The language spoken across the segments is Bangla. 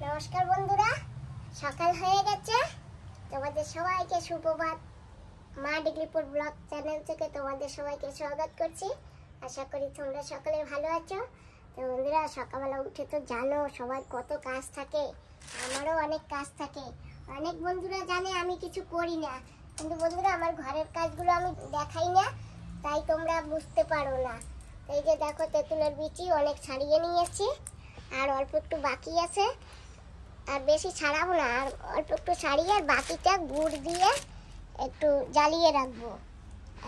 নমস্কার বন্ধুরা, সকাল হয়ে গেছে। তোমাদের সবাইকে সুপ্রভাত। মা ডিগ্রিপুর ব্লগ চ্যানেল থেকে তোমাদের সবাইকে স্বাগত করছি। আশা করি তোমরা সকলে ভালো আছো। তো বন্ধুরা, সকালবেলা উঠে তো জানো সবার কত কাজ থাকে, আমারও অনেক কাজ থাকে। অনেক বন্ধুরা জানে আমি কিছু করি না, কিন্তু বন্ধুরা আমার ঘরের কাজগুলো আমি দেখাই না, তাই তোমরা বুঝতে পারো না। এই যে দেখো, তেঁতুলের বিচি অনেক ছাড়িয়ে নিয়েছি, আর অল্প একটু বাকি আছে। আর বেশি ছাড়াবো না, আর অল্প একটু ছাড়িয়ে আর বাকিটা গুড় দিয়ে একটু জ্বালিয়ে রাখবো।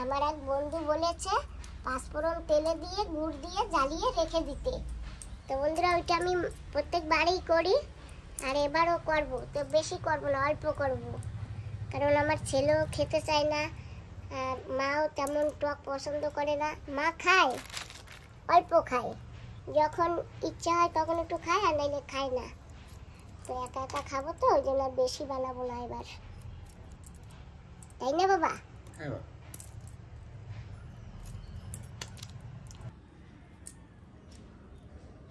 আমার এক বন্ধু বলেছে পাঁচফোড়ন তেলে দিয়ে গুড় দিয়ে জ্বালিয়ে রেখে দিতে। তো বন্ধুরা, ওইটা আমি প্রত্যেকবারই করি, আর এবারও করব। তো বেশি করব না, অল্প করব, কারণ আমার ছেলেও খেতে চায় না, আর মাও তেমন টক পছন্দ করে না। মা খায়, অল্প খায়, যখন ইচ্ছা হয় তখন একটু খায়, আর নাইলে খায় না। তো একা একা খাবো, তো ওই জন্য বেশি বানাবো না এবার, তাই না বাবা? হ্যাঁ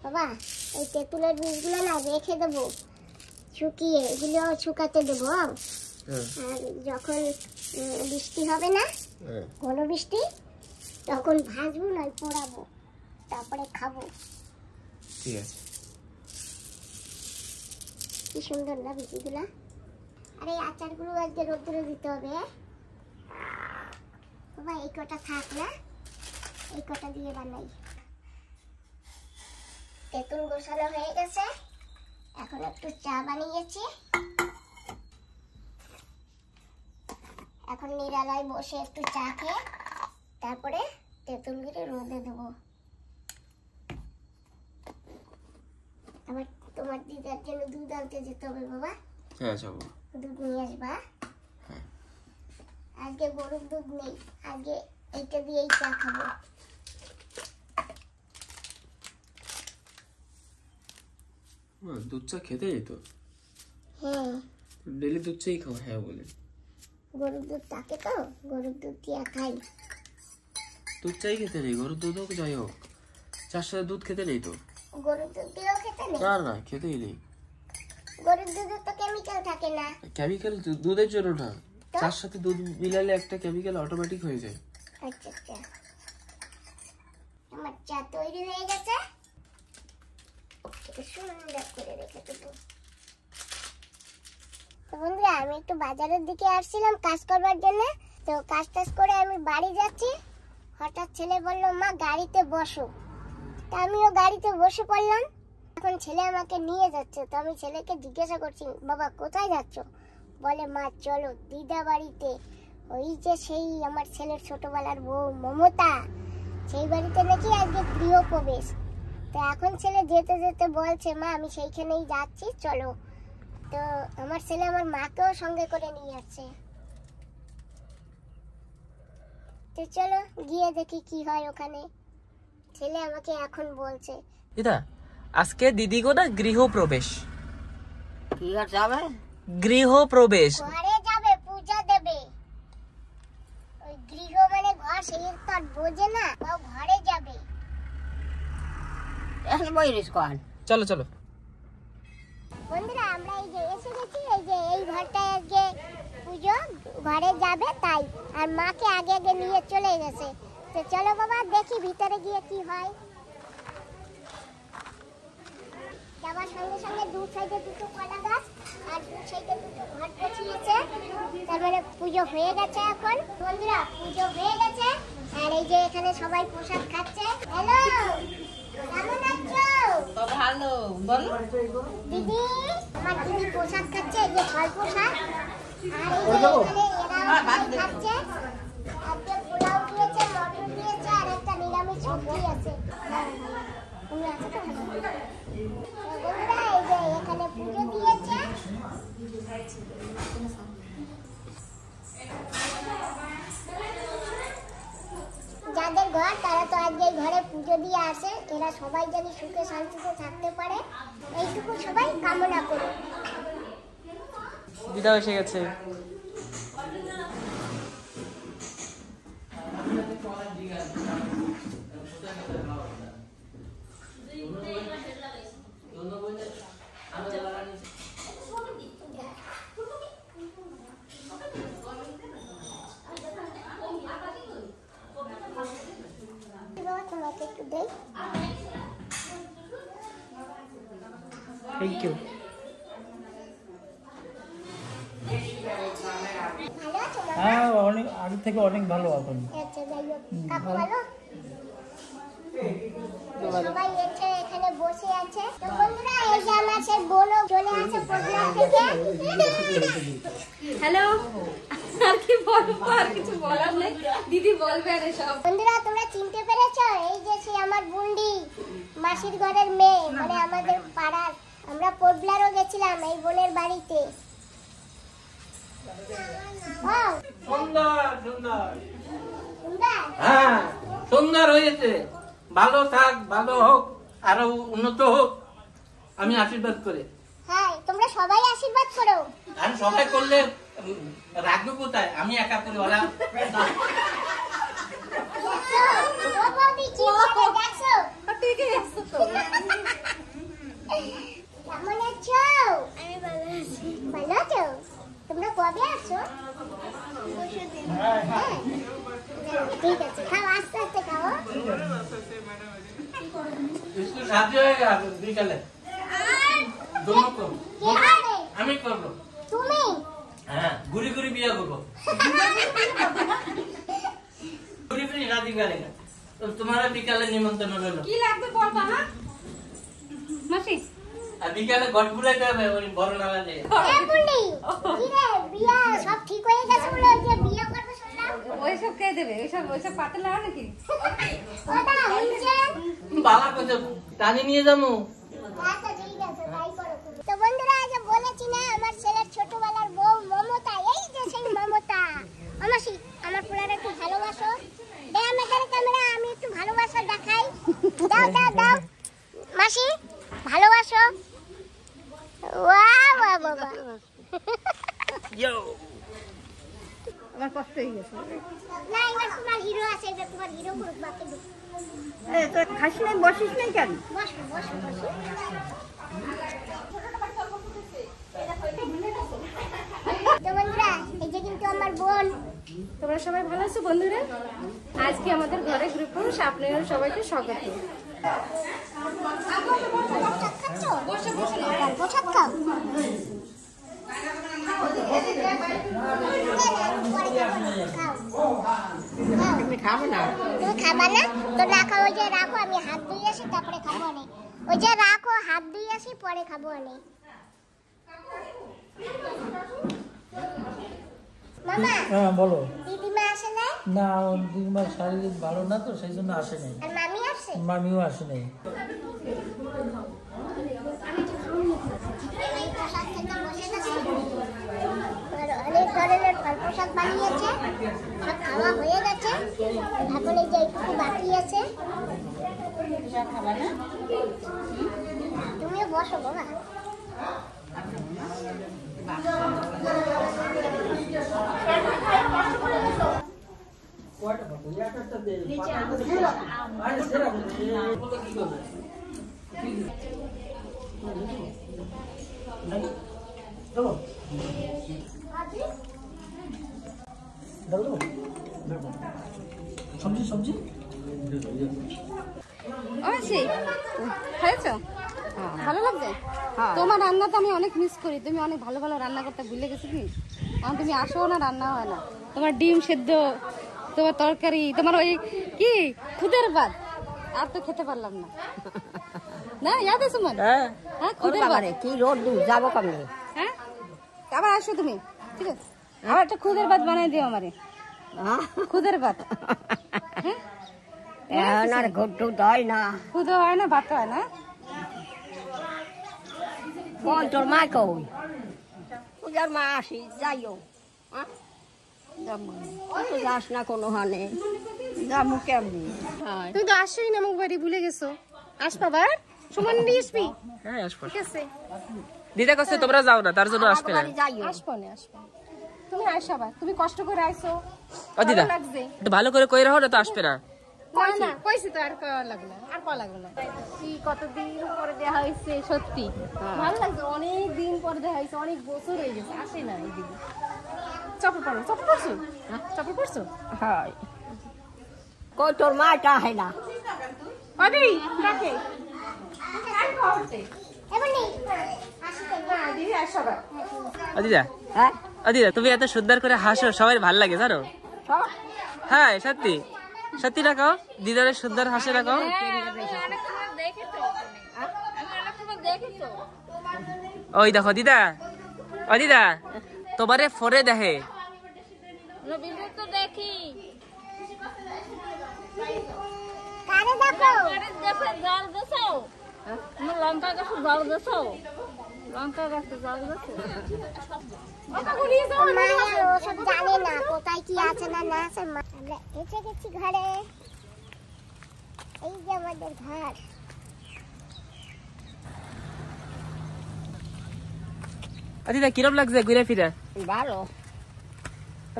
বাবা, এই তেঁতুলের বীজগুলো না রেখে দেবো শুকিয়ে, এগুলো শুকাতে দেবো। আর যখন বৃষ্টি হবে না, ঘন বৃষ্টি, তখন ভাজবো না পোড়াবো, তারপরে খাবো। ঠিক আছে। কি সুন্দর না বীজগুলা। আর এই আচারগুলো আজকে রোদ্দুরে দিতে হবে। বাবা, এই কটা থাক না, এই কটা দিয়ে বানাই। তেঁতুল গোছানো হয়ে গেছে, এখন একটু চা বানিয়েছি। এখন নিরালায় বসে একটু চা খেয়ে তারপরে তেঁতুলগুলো রোদে দেবো। আবার তোমার দিদার জন্য দুধ আনতে যেতে হবে বাবা। হ্যাঁ যাবো। দুধ নিয়ে আসবা। হ্যাঁ। আজকে গরুর দুধ নেই, আজকে এইটা দিয়েই চা খাবো। দুধ চা খেতে যেত? হ্যাঁ, ডেলি দুধ চাই খাও? হ্যাঁ বলে। গরুর দুধ থাকে তো, গরুর দুধ দিয়ে খাই। দুধ চাই খেতে নেই, গরুর দুধ হোক যাই হোক, চার সাথে দুধ খেতে নেই তো। গরুর দুধ দিয়েও খেতে নেই? না না, খেতেই নেই। গরুর দুধে তো কেমিক্যাল থাকে না। কেমিক্যাল দুধের জন্য না, চার সাথে দুধ মিলালে একটা কেমিক্যাল অটোমেটিক হয়ে যায়। আচ্ছা আচ্ছা, আমার চা তৈরি হয়ে গেছে, সুন্দর করে রেখে দেবো। তো বন্ধুরা, আমি একটু বাজারের দিকে আসছিলাম কাজ করবার জন্য। তো কাজ টাজ করে আমি বাড়ি যাচ্ছি, হঠাৎ ছেলে বললো মা গাড়িতে বসো। তা আমিও গাড়িতে বসে পড়লাম। এখন ছেলে আমাকে নিয়ে যাচ্ছে, তো আমি ছেলেকে জিজ্ঞাসা করছি বাবা কোথায় যাচ্ছ? বলে মা চলো দিদা বাড়িতে, ওই যে সেই আমার ছেলের ছোটবেলার বউ মমতা, সেই বাড়িতে নাকি আজকে গৃহপ্রবেশ। তো এখন ছেলে যেতে যেতে বলছে মা আমি সেইখানেই যাচ্ছি চলো। তো আমার ছেলে আমার মাকেও সঙ্গে করে নিয়ে আসছে। তো চলো গিয়ে দেখি কি হয় ওখানে। ছেলে আমাকে এখন বলছে দিদা আজকে দিদি গো না গৃহপ্রবেশ। কি আর যাবে? গৃহপ্রবেশ ঘরে যাবে, পূজা দেবে। ওই গৃহ মানে ঘর, সেই তো আর বোঝে না, ও ঘরে যাবে। এখন বইরিস কন। চলো চলো। বন্ধুরা, আমরা এই যে এসে গেছি, এই যে এই ঘরটায় আজকে পুজো, ঘরে যাবে তাই। আর মাকে আগে আগে নিয়ে চলে গেছে। তো চলো বাবা দেখি ভিতরে গিয়ে কি হয়। যাবার সঙ্গে সঙ্গে দু সাইডে দুটো কলা গাছ আর দু সাইডে দুটো ঘর বসিয়েছে, তার মানে পুজো হয়ে গেছে। এখন বন্ধুরা পুজো হয়ে গেছে, আর এই যে এখানে সবাই প্রসাদ খাচ্ছে। হ্যালো, কেমন আছো? ভালো, বলো দিদি, আমার দিদি প্রসাদ খাচ্ছে, এই যে ফল প্রসাদ। আর এই যে এখানে এরাও খাচ্ছে। আজকে পোলাও দিয়েছে, মটর দিয়েছে, আর একটা নিরামিষ সবজি আছে। তুমি আছো তো? বন্ধুরা, এই যে এখানে পুজো দিয়েছে। যাদের ঘর তারা তো আজকে ঘরে পুজো দিয়ে আসে। এরা সবাই যেন সুখে শান্তিতে থাকতে পারে, এইটুকু সবাই কামনা করুন। দিদা এসে গেছে। Thank you. ভালো আছো বাবা? হ্যাঁ অনেক আগে থেকে অনেক ভালো এখন। আচ্ছা যাই হোক, কাকু ভালো? সবাই এখানে বসে আছে। তো বন্ধুরা এই যে আমার সেই বোনও চলে আসে পটনা থেকে। হ্যালো, আর কি বলবো, আর কিছু বলার নেই, দিদি বলবে আর সব। বন্ধুরা তোমরা চিনতে পেরেছো? এই যে সে আমার বুন্ডি, মাসির ঘরের মেয়ে, মানে আমাদের পাড়ার। আমরা পোটব্লারও গেছিলাম এই বোনের বাড়িতে। ওয়াও, সুন্দর সুন্দর। সুন্দর। হ্যাঁ সুন্দর হয়েছে। ভালো থাক, ভালো হোক, আরো উন্নত হোক, আমি আশীর্বাদ করি। হ্যাঁ তোমরা সবাই আশীর্বাদ করো। আর সবাই করলে রাখবো কোথায়? আমি একা করি ওরা। ও বৌদি কি করে দেখছো? ঠিকই আছে তো। কেমন আছো? আমি ভালো আছি। ভালো আছো? তোমরা কবে আসছো? হ্যাঁ ঠিক আছে, খাও আস্তে আস্তে খাও। স্কুল সাথে হয়ে গেছে বিকালে। দোনো করবো। কে হবে? আমি করবো। তুমি? হ্যাঁ ঘুরি ঘুরি বিয়ে করবো। ঘুরি ঘুরি রাজি করেগা। তো তোমার বিকালে নিমন্ত্রণ রইল। কি লাগবে বলবা? হ্যাঁ মাসি, আর বিকালে ঘট ঘুরাইতে হবে ওই বড় নালা দিয়ে। এ বুন্ডি, কি রে বিয়া সব ঠিক হয়ে গেছে বলে ওই যে বিয়ে করবে শুনলাম? ওইসব কে দেবে? ওইসব পাতে লাগা নাকি? ওটা হইছে। বাবা কইছে টানি নিয়ে যাবো। আচ্ছা ঠিক আছে, তাই করো তুমি। তো বন্ধুরা আজ বলেছি না আমার ছেলের ছোটবেলার বউ মমতা, এই যে সেই মমতা। মাসি আমার পোলার একটু ভালোবাসো। দে আমাদের ক্যামেরা, আমি একটু ভালোবাসা দেখাই। দাও দাও দাও মাসি, ভালোবাসো। ওয়াও বাহ বাবা, আমার কষ্ট হয়ে গেছে। না এবার তোমার হিরো আছে, এবার তোমার হিরো করুক বাকি দুঃখ। তো খাসি নাই, বসিস নাই কেন? বসো বসো বসো। তো বন্ধুরা এই যে কিন্তু আমার বোন। তোমরা সবাই ভালো আছো বন্ধুরা? আজকে আমাদের ঘরে গ্রুপ পুরুষ, আপনাদের সবাইকে স্বাগত। বসে বসে প্রসাদ খাও। তুমি খাবো না? তুমি খাবা না তো না খাও, ওই যে রাখো, আমি হাত ধুয়ে আসি তারপরে খাবো অনেক। ওই যে রাখো, হাত ধুয়ে আসি পরে খাবো অনেক। মামা হ্যাঁ বলো। দিদিমা আসে না? না দিদিমার শারীরিক ভালো না তো সেই জন্য আসে নাই। আর মামি আসছে? মামিও আসে নাই। এই প্রসাদ খেতে বসে গেছে। আর অনেক ধরনের ফল প্রসাদ বানিয়েছে, সব খাওয়া হয়ে গেছে। এখন এই যে এইটুকু বাকি আছে। তুমিও বসো বাবা। সবজি সবজি মাসি খাইছো? ভালো লাগছে? তোমার রান্না তো আমি অনেক মিস করি। তুমি অনেক ভালো ভালো রান্না করতে ভুলে গেছো কি? কারণ তুমি আসো না, রান্না হয় না। তোমার ডিম সেদ্ধ, তোমার তরকারি, তোমার ওই কি খুদের ভাত, আর তো খেতে পারলাম না। না ইয়াদ আছে তোমার? হ্যাঁ খুদের ভাত। কি রোদ দূর যাবো কেমনে? হ্যাঁ আবার আসো তুমি, ঠিক আছে? আবার একটা খুদের ভাত বানাই দিও আমারে। খুদের ভাত। হ্যাঁ এখন আর ঘুরটু হয় না। খুদে হয় না, ভাত হয় না। কোন তোর মা কই? পূজার মা আসি যাইও। তো যাস না কোনো হানে, যাবো কেমনি? তুমি তো আসছোই না, মুখ বাড়ি ভুলে গেছো। আসবা বার সময় নিয়ে আসবি। হ্যাঁ আসবো। ঠিক আছে দিদা কাছে তোমরা যাও না, তার জন্য আসবে না। যাইও। আসবো না, আসবো। তুমি আসবা, তুমি কষ্ট করে আইছো, ও দিদা ভালো লাগছে। একটু ভালো করে কই রাখো না তো আসবে না। না না কইছি তো, আর কয়া লাগবে না, আর কয়া লাগবে না। কি কতদিন পরে দেখা হয়েছে, সত্যি ভালো লাগছে। অনেক দিন পরে দেখা হয়েছে, অনেক বছর হয়ে গেছে, আসে না এইদিকে। চপল পড়ো, চপল পড়ছো? চপল পড়ছো? হয় কই তোর মাটা হয় না? অদি ডাকে এবার নেই দিদা হ্যাঁ দিদা তুমি এত সুন্দর করে হাসো সবাই ভাল লাগে জানো হ্যাঁ সত্যি সত্যি রাখো দিদারের সুন্দর হাসে রাখো ওই দেখো দিদা ও দিদা তোমারে ফোনে দেখে কারে দেখো লঙ্কা গাছে জল দেছো লঙ্কা গাছে জল দেছো মায়া ওসব জানে না কোথায় কি আছে না না আছে আমরা এসে গেছি ঘরে এই যে আমাদের ঘর দিদা কিরম লাগছে ঘুরে ফিরে ভালো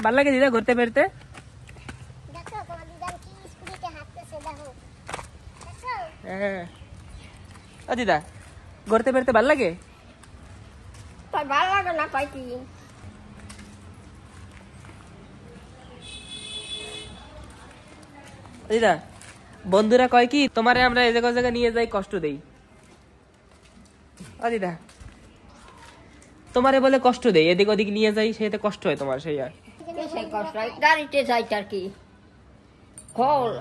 ভাল লাগে দিদা ঘুরতে ফিরতে দেখো তোমার দিদার কি স্কুটিতে হাঁটতেছে দেখো দেখো হ্যাঁ দিদা ঘুরতে ফিরতে ভাল লাগে তাই ভালো লাগে না পাই কি দিদা বন্ধুরা কয় কি তোমারে আমরা এই জায়গা নিয়ে যাই কষ্ট দেই দিদা তোমারে বলে কষ্ট দেই এদিক ওদিক নিয়ে যাই সেটা কষ্ট হয় তোমার সেই আর সেই কষ্ট গাড়িতে যাই তার কি খোল